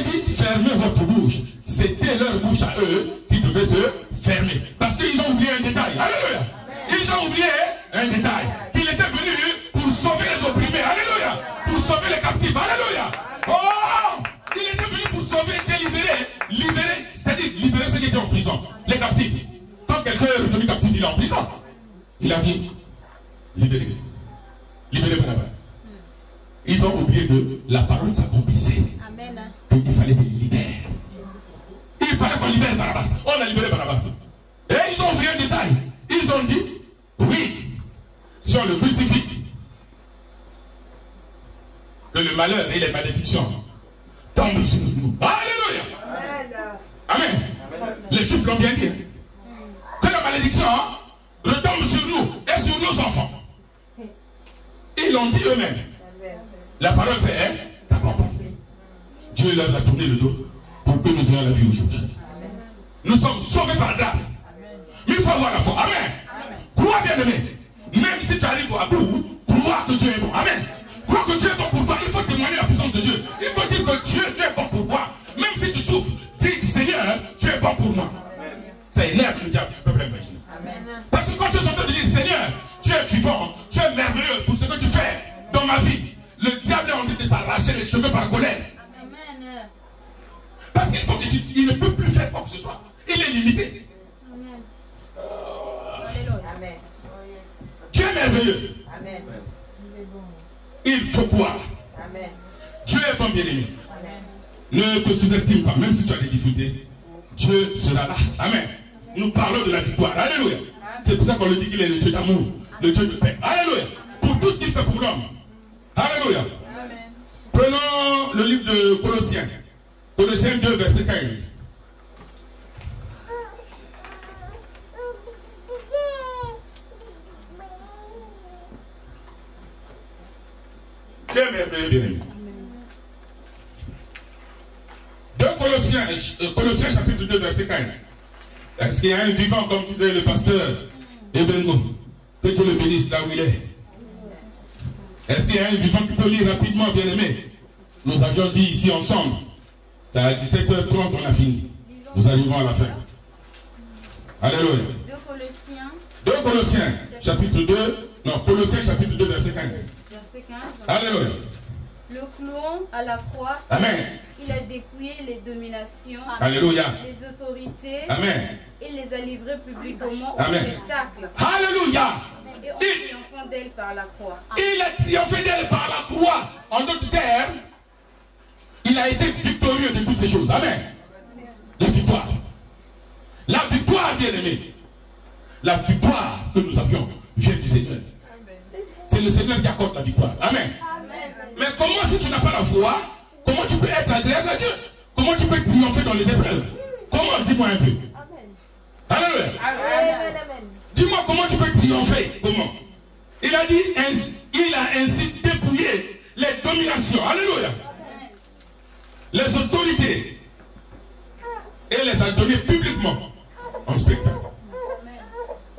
il dit fermez votre bouche, c'était leur bouche à eux qui devait se fermer. Parce qu'ils ont oublié un détail. Alléluia. Ils ont oublié un détail. Qu'il était venu pour sauver les opprimés. Alléluia. Pour sauver les captifs. Alléluia. Oh, il était venu pour sauver, libérer, c'est-à-dire libérer ceux qui étaient en prison. Les captifs. Quand quelqu'un est retenu captif, il est en prison. Il a dit, libérez. Libérez Barnabas. Ils ont oublié que la parole s'accomplissait. Amen. Il fallait qu'ils libèrent. Il fallait qu'on libère Barnabas. On a libéré Barnabas. Et ils ont oublié un détail. Ils ont dit, oui, si on le crucifie, que le malheur et les malédictions tombent sur nous. Alléluia. Amen. Amen. Les Juifs l'ont bien dit. Que la malédiction retombe sur nous et sur nos enfants. Ils l'ont dit eux-mêmes. La parole c'est accomplie. Dieu leur a tourné le dos pour que nous ayons la vie aujourd'hui. Nous sommes sauvés par grâce. Mais il faut avoir la foi. Amen. Crois bien aimé. Même si tu arrives à bout, crois que Dieu est bon. Amen. Crois que Dieu est bon pour toi. Il faut témoigner la puissance de Dieu. Il faut dire que Dieu est bon pour toi. Même si tu souffres, dis Seigneur, Dieu est bon pour moi. Ça énerve le diable, tu peux pas l'imaginer. Parce que quand tu es en train de dire Seigneur, tu es vivant, tu es merveilleux pour ce que tu fais dans ma vie, le diable est en train de s'arracher les cheveux par colère. Parce qu'il faut que il ne peut plus faire quoi que ce soit. Il est limité. Amen. Dieu est merveilleux. Amen. Il faut croire. Amen. Dieu est bon bien-aimé. Ne te sous-estime pas, même si tu as des difficultés. Dieu sera là. Amen. Nous parlons de la victoire. Alléluia. C'est pour ça qu'on le dit qu'il est le Dieu d'amour, le Dieu de paix. Alléluia. Pour tout ce qu'il fait pour l'homme. Alléluia. Amen. Prenons le livre de Colossiens. Colossiens 2, verset 15. Dieu est merveilleux, bien-aimé. 2 Colossiens chapitre 2, verset 15. Est-ce qu'il y a un vivant, comme disait le pasteur Ebengo, que Dieu le bénisse là où il est? Est-ce qu'il y a un vivant qui peut lire rapidement, bien-aimé? Nous avions dit ici ensemble, c'est à 17h30 on a fini. Nous arrivons à la fin. Alléluia. 2 Colossiens, chapitre 2, non, Colossiens chapitre 2, verset 15. Verset 15. Alléluia. Le clouant à la croix. Amen. Il a dépouillé les dominations. Alléluia. Les autorités. Amen. Il les a livrées publiquement au Amen. spectacle. Alléluia. Et en triomphant d'elle par la croix. Il a triomphé d'elle par la croix. En d'autres termes, il a été victorieux de toutes ces choses. Amen. La victoire. La victoire, bien-aimé. La victoire que nous avions vient du Seigneur. C'est le Seigneur qui accorde la victoire. Amen. Mais comment, si tu n'as pas la foi, comment tu peux être agréable à Dieu? Comment tu peux triompher dans les épreuves? Comment? Dis-moi un peu. Alléluia. Dis-moi comment tu peux triompher. Comment? Il a dit, il a ainsi dépouillé les dominations. Alléluia. Les autorités. Et les a données publiquement en spectacle.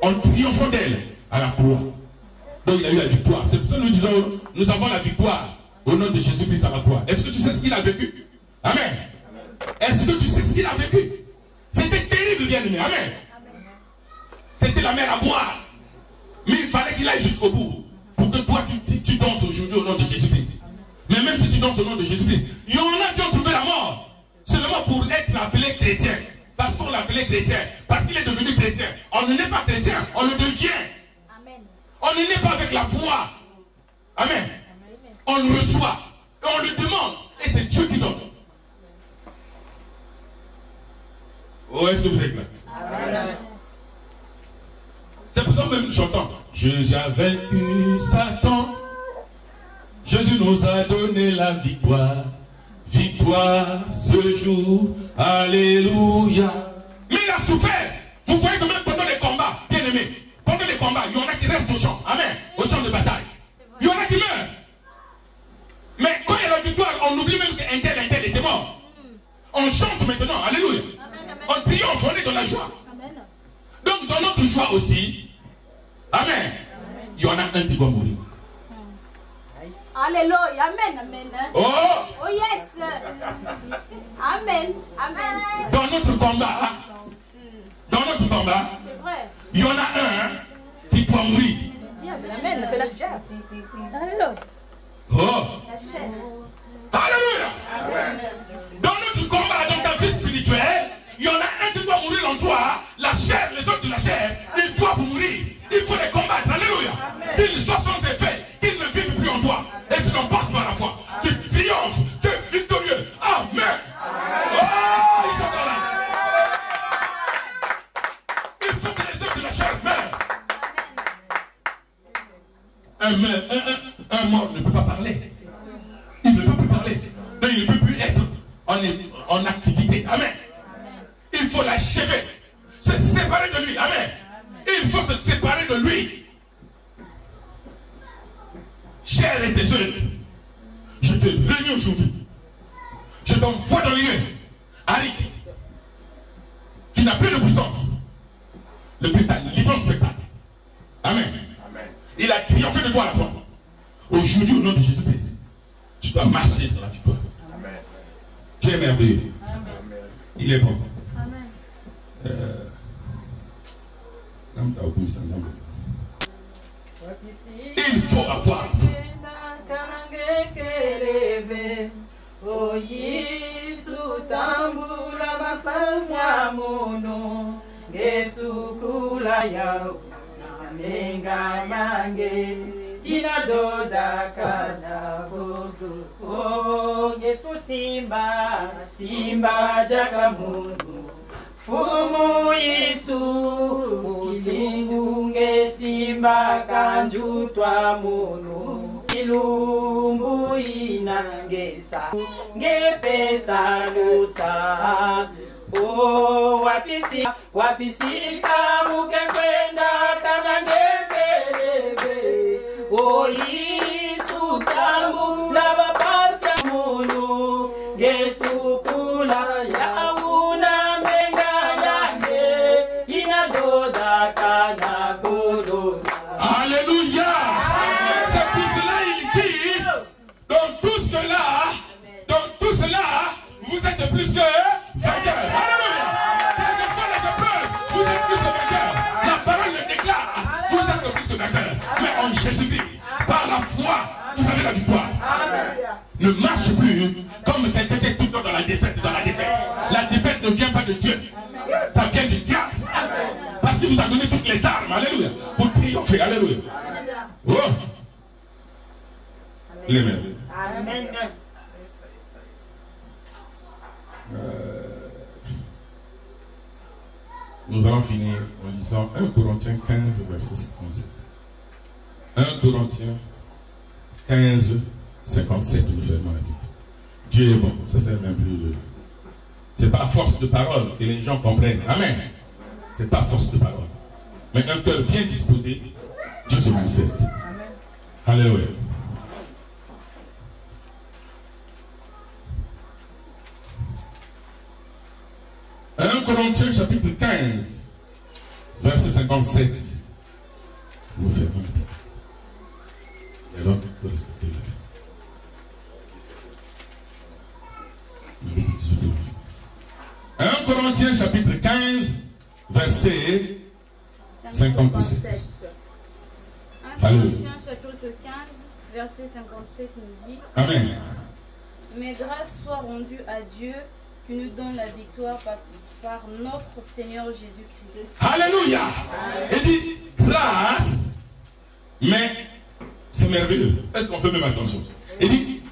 En triomphant d'elle à la croix. Donc il a eu la victoire. C'est pour ça que nous disons, nous avons la victoire au nom de Jésus-Christ à la croix. Est-ce que tu sais ce qu'il a vécu? Amen. Est-ce que tu sais ce qu'il a vécu? C'était terrible, bien-aimé. Amen. C'était la mer à boire. Mais il fallait qu'il aille jusqu'au bout. Pour que toi, tu danses aujourd'hui au nom de Jésus-Christ. Mais même si tu danses au nom de Jésus-Christ, il y en a qui ont trouvé la mort. Seulement pour être appelé chrétien. Parce qu'on l'appelait chrétien. Parce qu'il est devenu chrétien. On ne naît pas chrétien, on le devient. On ne naît pas avec la foi. Amen. On le reçoit. Et on le demande. Et c'est Dieu qui donne. Oh, est-ce que vous êtes là? Amen. C'est pour ça que même j'entends. Jésus a vaincu Satan. Jésus nous a donné la victoire. Victoire ce jour. Alléluia. Mais il a souffert. Vous voyez que même pendant les combats, bien aimés, pendant les combats, il y en a qui restent au champ. Amen. Au champ de bataille. Il y en a qui meurent. Mais quand il y a la victoire, on oublie même qu'un tel était mort. On chante maintenant. Alléluia. On triomphe, on est dans la joie. Donc dans notre joie aussi, amen, il y en a un qui doit mourir. Alléluia, amen, amen. Oh, oh yes. Amen. Amen. Dans notre combat, C'est vrai. il y en a un qui doit mourir. Amen. C'est la chair. Oh. Alléluia. Dans notre combat, dans ta vie spirituelle, il y en a un qui doit mourir en toi. La chair, les autres de la chair, ils doivent mourir. Il faut les combattre. Alléluia. Qu'ils soient sans effet, qu'ils ne vivent plus en toi. Et tu l'emportes par la foi. Tu triomphes, tu es victorieux. Amen. Oh, ils sont dans là. Il faut que les œuvres de la chair meurent. Un mort ne peut pas parler. Il ne peut plus parler. Donc il ne peut plus être en activité. Amen. Il faut l'achever. Se séparer de lui. Amen. Il faut se séparer de lui. Cher et désolé, je te réunis aujourd'hui. Je t'envoie dans les lieux. Harry, qui n'a plus de puissance. Le Christ a livré un spectacle. Amen. Il a triomphé de toi à la croix. Aujourd'hui, au nom de Jésus-Christ, tu dois marcher sur la victoire. Tu es merveilleux. Il est bon. Il faut avoir. Oh, Yesu Simba, Simba Jagamundu, Fumu Yesu, Kilingunge Simba Kanjutwa Munu, Kilumbu Inangesa, Ngepesa Lusa, oh, wapisi kamuke kwenda kanangekelebe, oh, Yesu tamu lava pasya munu, Yesu kula yauna menga yange, inadoda kana kudosa. Alléluia. C'est pour cela il dit, dans tout cela, vous êtes plus que vainqueurs. Alléluia. Quelles que soient les épreuves, vous êtes plus que vainqueurs. La parole le déclare, vous êtes plus que vainqueurs. Mais en Jésus-Christ, par la foi, vous avez la victoire. Ne marche plus comme quelqu'un qui est tout le temps dans la défaite. La défaite ne vient pas de Dieu. Ça vient du diable. Parce qu'il vous a donné toutes les armes. Alléluia. Pour triompher. Alléluia. Oh. Il est merveilleux. Amen. Nous allons finir en lisant 1 Corinthiens 15, verset 57. 1 Corinthiens 15, 57. Nous fermons la Bible. Dieu est bon. Ça sert même plus de... C'est pas à force de parole que les gens comprennent. Amen. C'est pas à force de parole. Mais un cœur bien disposé, Dieu se manifeste. Alléluia. Corinthiens chapitre 15, verset 57. Nous fermons la Bible. Et alors, il faut respecter la Bible. 1 Corinthiens chapitre 15, verset 57. 1 Corinthiens chapitre 15, verset 57 nous dit: Amen. Mais grâce soit rendue à Dieu qui nous donne la victoire par notre Seigneur Jésus-Christ. Alléluia. Il dit grâce, mais c'est merveilleux. Est-ce qu'on fait même attention? Il dit,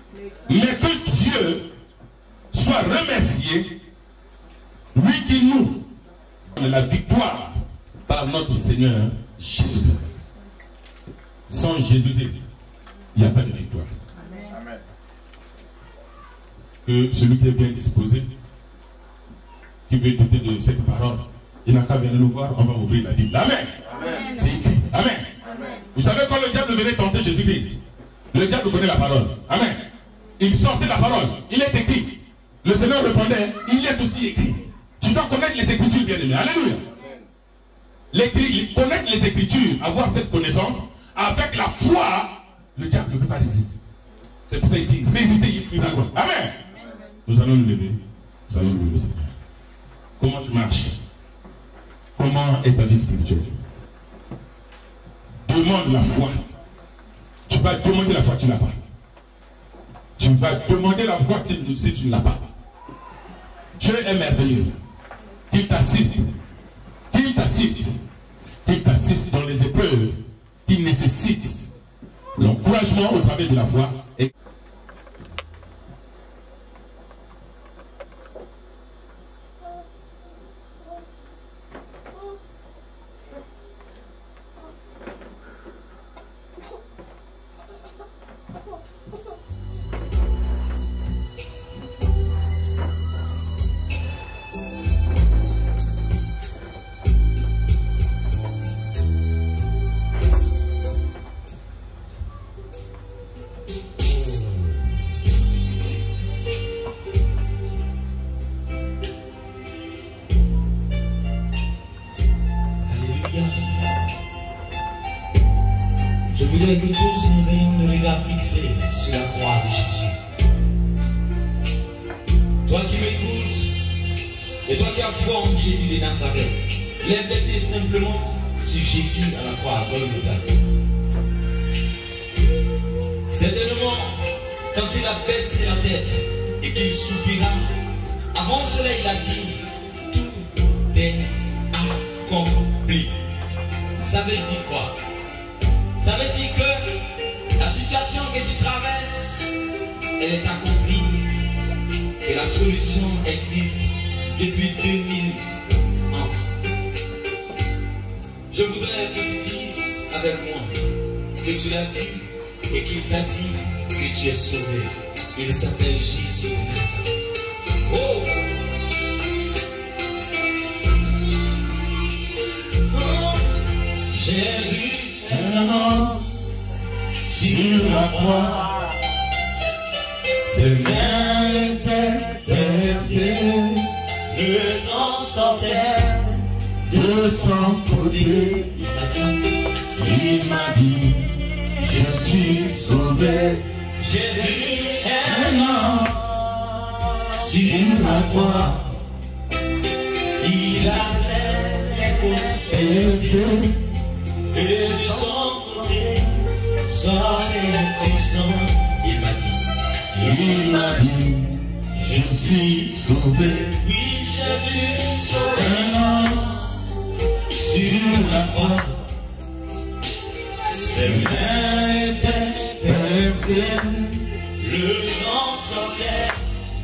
mais que Dieu soit remercié, lui qui nous donne la victoire par notre Seigneur Jésus-Christ. Sans Jésus-Christ, il n'y a pas de victoire. Amen. Que celui qui est bien disposé, qui veut douter de cette parole, il n'a qu'à venir nous voir, on va ouvrir la Bible. Amen. Amen. C'est écrit. Amen. Amen. Vous savez quand le diable venait tenter Jésus-Christ, le diable connaît la parole. Amen. Il sortait la parole. Il est écrit. Le Seigneur répondait, il est aussi écrit. Tu dois connaître les Écritures, bien aimé. Alléluia. Connaître les Écritures, avoir cette connaissance, avec la foi, le diable ne peut pas résister. C'est pour ça qu'il dit, résistez, il fuira loin. Amen. Nous allons nous lever. Vous allez louer le Seigneur. Comment tu marches? Comment est ta vie spirituelle? Demande la foi. Tu vas demander la foi, tu ne l'as pas. Tu vas demander la foi si tu ne l'as pas. Dieu est merveilleux. Qu'il t'assiste. Qu'il t'assiste. Qu'il t'assiste dans les épreuves. Qu'il nécessite l'encouragement au travers de la foi. Et Je voudrais que tous nous ayons le regard fixé sur la croix de Jésus. Toi qui m'écoutes, et toi qui as foi en Jésus de Nazareth, lève les yeux simplement sur Jésus à la croix, à Golgotha. Certainement, quand il a baissé la tête et qu'il soupira, avant cela il a dit, tout est accompli. Ça veut dire quoi? Ça veut dire que la situation que tu traverses, elle est accomplie. Que la solution existe depuis 2000 ans. Je voudrais que tu dises avec moi que tu l'as vu et qu'il t'a dit que tu es sauvé. Il s'appelle Jésus de Nazareth. Oh! Jésus sur la croix, ses mains étaient percées, le sang sortait de son côté. Il m'a dit, je suis sauvé. J'ai vu un homme sur la croix. Il avait les côtes percées et du son côté sortait du sang. Il m'a dit, je suis sauvé. Oui, j'ai vu Un homme sur la croix. ses mains étaient percées, Le sang sortait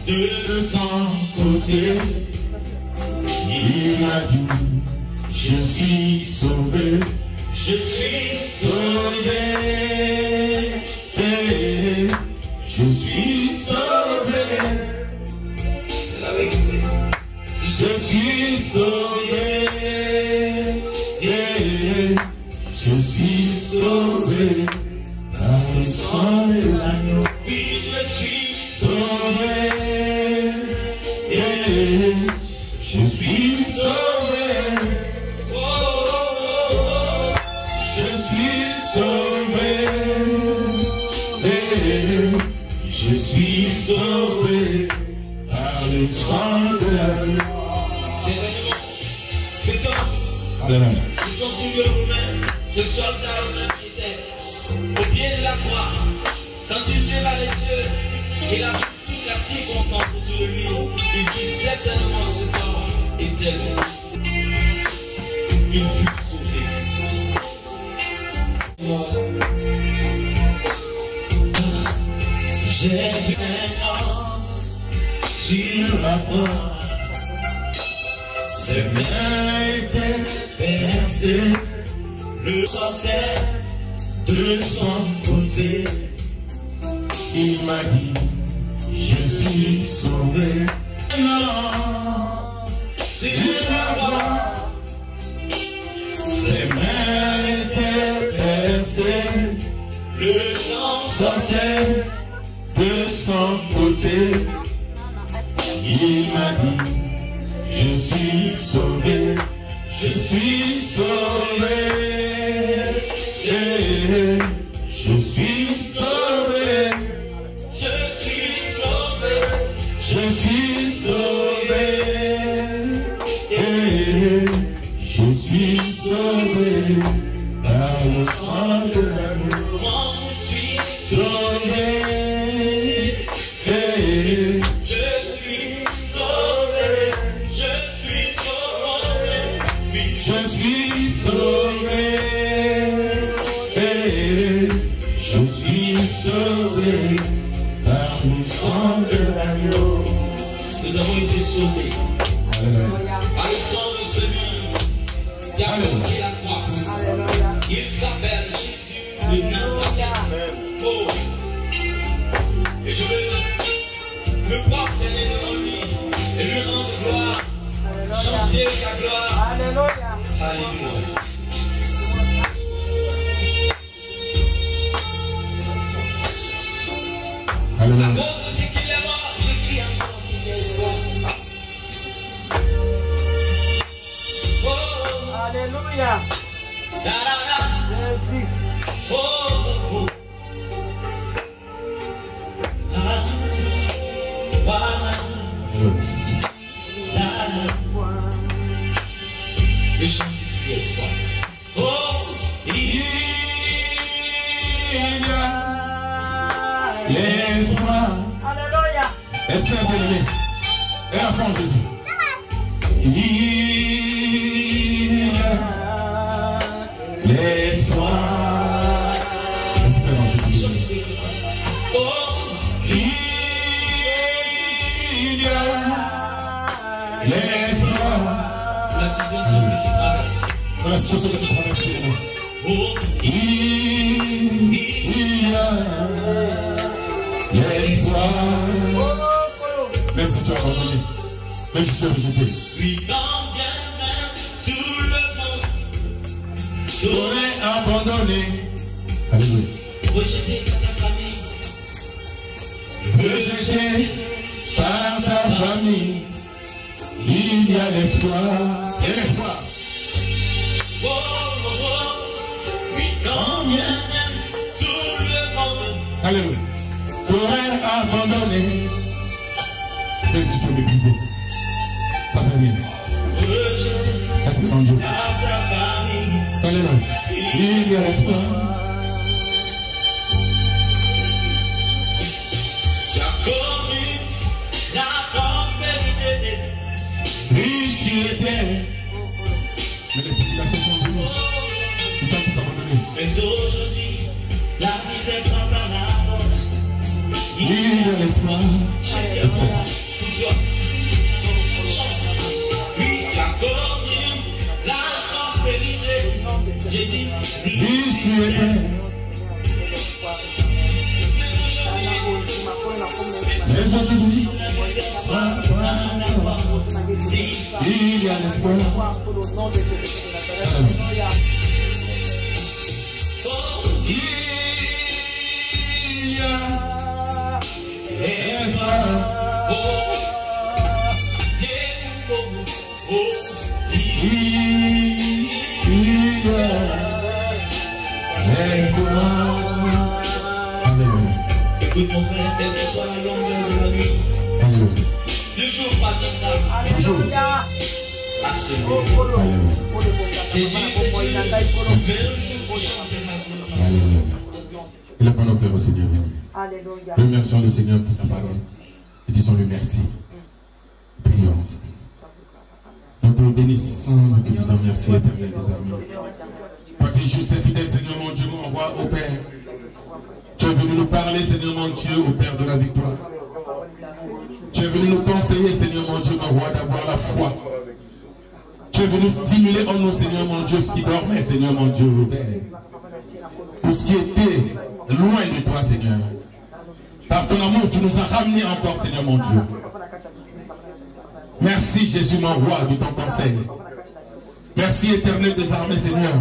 de son côté. Il m'a dit, je suis sauvé. Je suis Sauvé, je suis sauvé, C'est la vérité. je suis sauvé, je suis sauvé par le sang de l'agneau. Oui, je suis Sauvé, je suis sauvé, oh, oh, oh. je suis sauvé. Je suis sauvé par le sang de l'agneau. Certainement, c'est comme Alléluia. ce centurion romain, ce soldat romain qui était au pied de la croix. Quand il leva les yeux, il a vu toute la circonstance autour de lui. Il dit certainement ce temps était le il fut sauvé. J'ai vu un homme sur la croix. Ses mains étaient percées, Le sortait de son côté. Il m'a dit, je suis sauvé. Sur la croix, ses mains étaient percées, le sang sortait de son côté. Il m'a dit, je suis sauvé, je suis sauvé, je suis sauvé, je suis sauvé. je suis sauvé. Par le sang de celui qui a porté la croix. Il s'appelle Jésus de Nazareth. Oh. Et je veux me prosterner devant lui et lui rendre gloire. Chanter sa gloire. Alléluia. Alléluia. À cause de ce qu'il est mort, je crie encore l'espoir. Oh. Alléluia. Da, da, da. Jésus. Oh, oh, oh. Ah, voilà. Le chant qui crie espoir. Oh, il y a l'espoir. Alléluia. Espère bien-aimé. Et la fin Jésus. Il y a l'espoir. Espère en Jésus. oh, Il y a l'espoir. la situation que tu traverses. Dans la situation que tu traverses, bien-aimé. Oh, Il y a l'espoir. Même si tu as abandonné, même si tu as rejeté, oui, quand bien même tout le monde t'aurais abandonné. Alléluia. rejeté par ta famille, Rejeté par ta famille, il y a l'espoir. Il y a l'espoir. oh, oh, oh, oui, quand bien même tout le monde Alléluia. T'aurais abandonné. Même si tu es méprisé, ça fait bien. rejeté Est-ce que ton Dieu? par ta famille, Alléluia. Il y a l'espoir. tu as connu la prospérité. Riche tu étais. Mais les tribulations sont venues. Du temps pour s'abandonner. Mais aujourd'hui, la misère frappe à la porte. Il y a l'espoir. L'espoir. Pour toi, oui, tu as connu la prospérité. J'ai dit, Riche tu étais. mais aujourd'hui, Mais aujourd'hui, il y a l'espoir. Alléluia. oh, Il y a l'espoir. oh, yeah, oh, oh, Il y a l'espoir. Alléluia. écoute mon frère, quelle que soit la longueur de la nuit, Alléluia. le jour parviendra Toujours. à se Oh, lever. Polo. Alléluia. Oh, le bon C'est Dieu, c'est Dieu. Vers le jour où tu chanteras. Alléluia. Et la parole Père au Seigneur. Alléluia. Remercions le Seigneur pour sa parole. Et disons-lui merci. Prions. Nous te bénissons, nous te disons merci, éternel des armées. Toi qui es juste et fidèle, Seigneur mon Dieu, mon roi, au Père. Tu es venu nous parler, Seigneur mon Dieu, au Père de la victoire. Tu es venu nous conseiller, Seigneur mon Dieu, mon roi, d'avoir la foi. Tu es venu stimuler en nous, Seigneur mon Dieu, ce qui dormait, Seigneur mon Dieu, au Père. Pour ce qui était loin de toi, Seigneur. Par ton amour, tu nous as ramenés encore, Seigneur mon Dieu. Merci, Jésus, mon roi, de ton conseil. Merci, éternel des armées, Seigneur,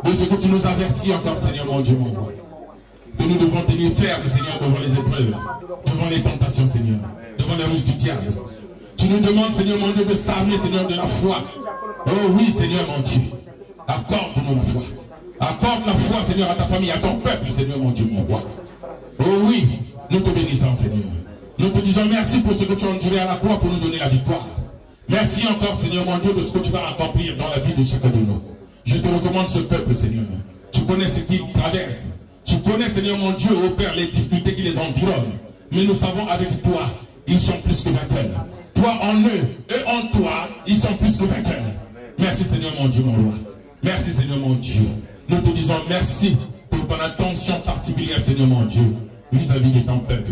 de ce que tu nous avertis encore, Seigneur mon Dieu, mon roi. Que nous devons tenir ferme, Seigneur, devant les épreuves, devant les tentations, Seigneur, devant les ruses du diable. Tu nous demandes, Seigneur mon Dieu, de s'armer, Seigneur, de la foi. Oh oui, Seigneur mon Dieu. Accorde-nous la foi. Accorde la foi, Seigneur, à ta famille, à ton peuple, Seigneur mon Dieu, mon roi. Oh oui, nous te bénissons, Seigneur. Nous te disons merci pour ce que tu as enduré à la croix pour nous donner la victoire. Merci encore, Seigneur mon Dieu, de ce que tu vas accomplir dans la vie de chacun de nous. Je te recommande ce peuple, Seigneur. Tu connais ce qu'ils traversent. Tu connais, Seigneur mon Dieu, ô Père, les difficultés qui les environnent. Mais nous savons avec toi, ils sont plus que vainqueurs. Toi en eux et en toi, ils sont plus que vainqueurs. Merci, Seigneur mon Dieu, mon roi. Merci, Seigneur mon Dieu. Nous te disons merci pour ton attention particulière, Seigneur mon Dieu, vis-à-vis de ton peuple.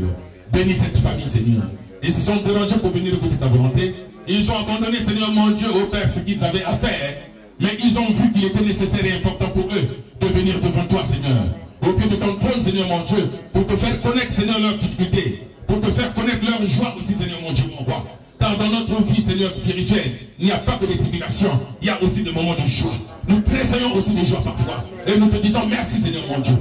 Bénis cette famille, Seigneur. Ils se sont dérangés pour venir écouter ta volonté. Ils ont abandonné, Seigneur mon Dieu, au Père, ce qu'ils avaient à faire. Mais ils ont vu qu'il était nécessaire et important pour eux de venir devant toi, Seigneur. Au pied de ton trône, Seigneur mon Dieu, pour te faire connaître, Seigneur, leurs difficultés. Pour te faire connaître leur joie aussi, Seigneur mon Dieu, mon roi. Car dans notre vie, Seigneur, spirituelle, il n'y a pas que des tribulations, il y a aussi des moments de joie. Nous tressaillons aussi de joie parfois. Et nous te disons merci, Seigneur mon Dieu,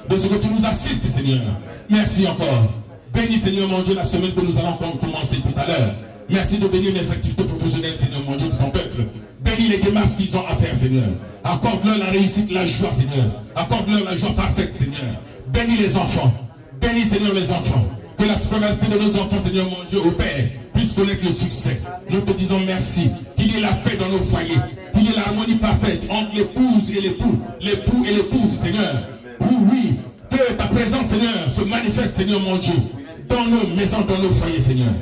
de ce que tu nous assistes, Seigneur. Merci encore. Bénis, Seigneur mon Dieu, la semaine que nous allons commencer tout à l'heure. Merci de bénir les activités professionnelles, Seigneur mon Dieu, de ton peuple. Bénis les démarches qu'ils ont à faire, Seigneur. Accorde-leur la réussite, la joie, Seigneur. Accorde-leur la joie parfaite, Seigneur. Bénis les enfants. Bénis, Seigneur, les enfants. Que la scolarité de nos enfants, Seigneur mon Dieu, au Père, puisse connaître le succès. Nous te disons merci. Qu'il y ait la paix dans nos foyers. Qu'il y ait l'harmonie parfaite entre l'épouse et l'époux. L'époux et l'épouse, Seigneur. Oui, que ta présence, Seigneur, se manifeste, Seigneur mon Dieu, dans nos maisons, dans nos foyers, Seigneur.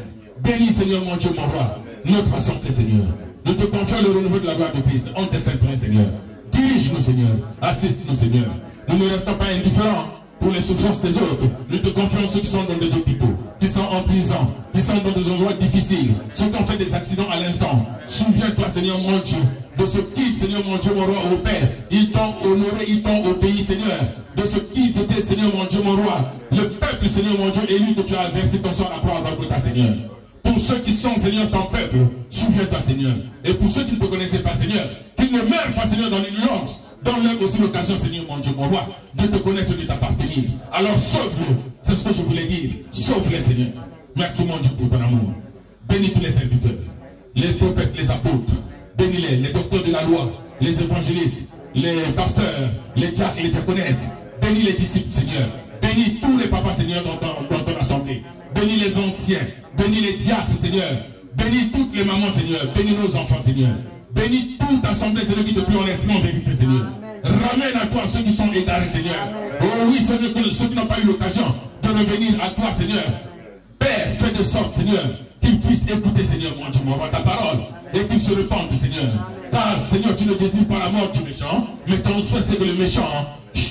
Bénis, Seigneur mon Dieu, mon roi, notre assemblée, Seigneur. Nous te confions le renouveau de la gloire de Christ. En tes saints, Seigneur. Dirige-nous, Seigneur. Assiste-nous, Seigneur. Nous ne restons pas indifférents pour les souffrances des autres. Nous te confions ceux qui sont dans des hôpitaux, qui sont en prison, qui sont dans des endroits difficiles, ceux qui ont fait des accidents à l'instant. Souviens-toi, Seigneur mon Dieu, de ce qui, Seigneur mon Dieu, mon roi, au Père, ils t'ont honoré, ils t'ont obéi, Seigneur. De ce qui c'était, Seigneur mon Dieu, mon roi, le peuple, Seigneur mon Dieu, élu que tu as versé ton sang à la croix à Golgotha, Seigneur. Pour ceux qui sont, Seigneur, ton peuple, souviens-toi, Seigneur. Et pour ceux qui ne te connaissaient pas, Seigneur, qu'ils ne meurent pas, Seigneur, dans l'ignorance, donne-leur aussi l'occasion, Seigneur, mon Dieu, mon roi, de te connaître, de t'appartenir. Alors sauve-les, c'est ce que je voulais dire. Sauve-les, Seigneur. Merci, mon Dieu, pour ton amour. Bénis tous les serviteurs, les prophètes, les apôtres. Bénis-les, les docteurs de la loi, les évangélistes, les pasteurs, les diacres et les diaconesses. Bénis les disciples, Seigneur. Bénis tous les papas, Seigneur, dans ton assemblée. Bénis les anciens. Bénis les diacres, Seigneur. Bénis toutes les mamans, Seigneur. Bénis nos enfants, Seigneur. Bénis toute assemblée, Seigneur, qui te prie honnêtement en vérité, Seigneur. Ramène à toi ceux qui sont égarés, Seigneur. Oh oui, Seigneur, ceux qui n'ont pas eu l'occasion de revenir à toi, Seigneur. Père, fais de sorte, Seigneur, qu'ils puissent écouter, Seigneur, mon Dieu, mon roi, ta parole, et qu'ils se repentent, Seigneur. Car, Seigneur, tu ne désires pas la mort du méchant, mais ton souhait, c'est que le méchant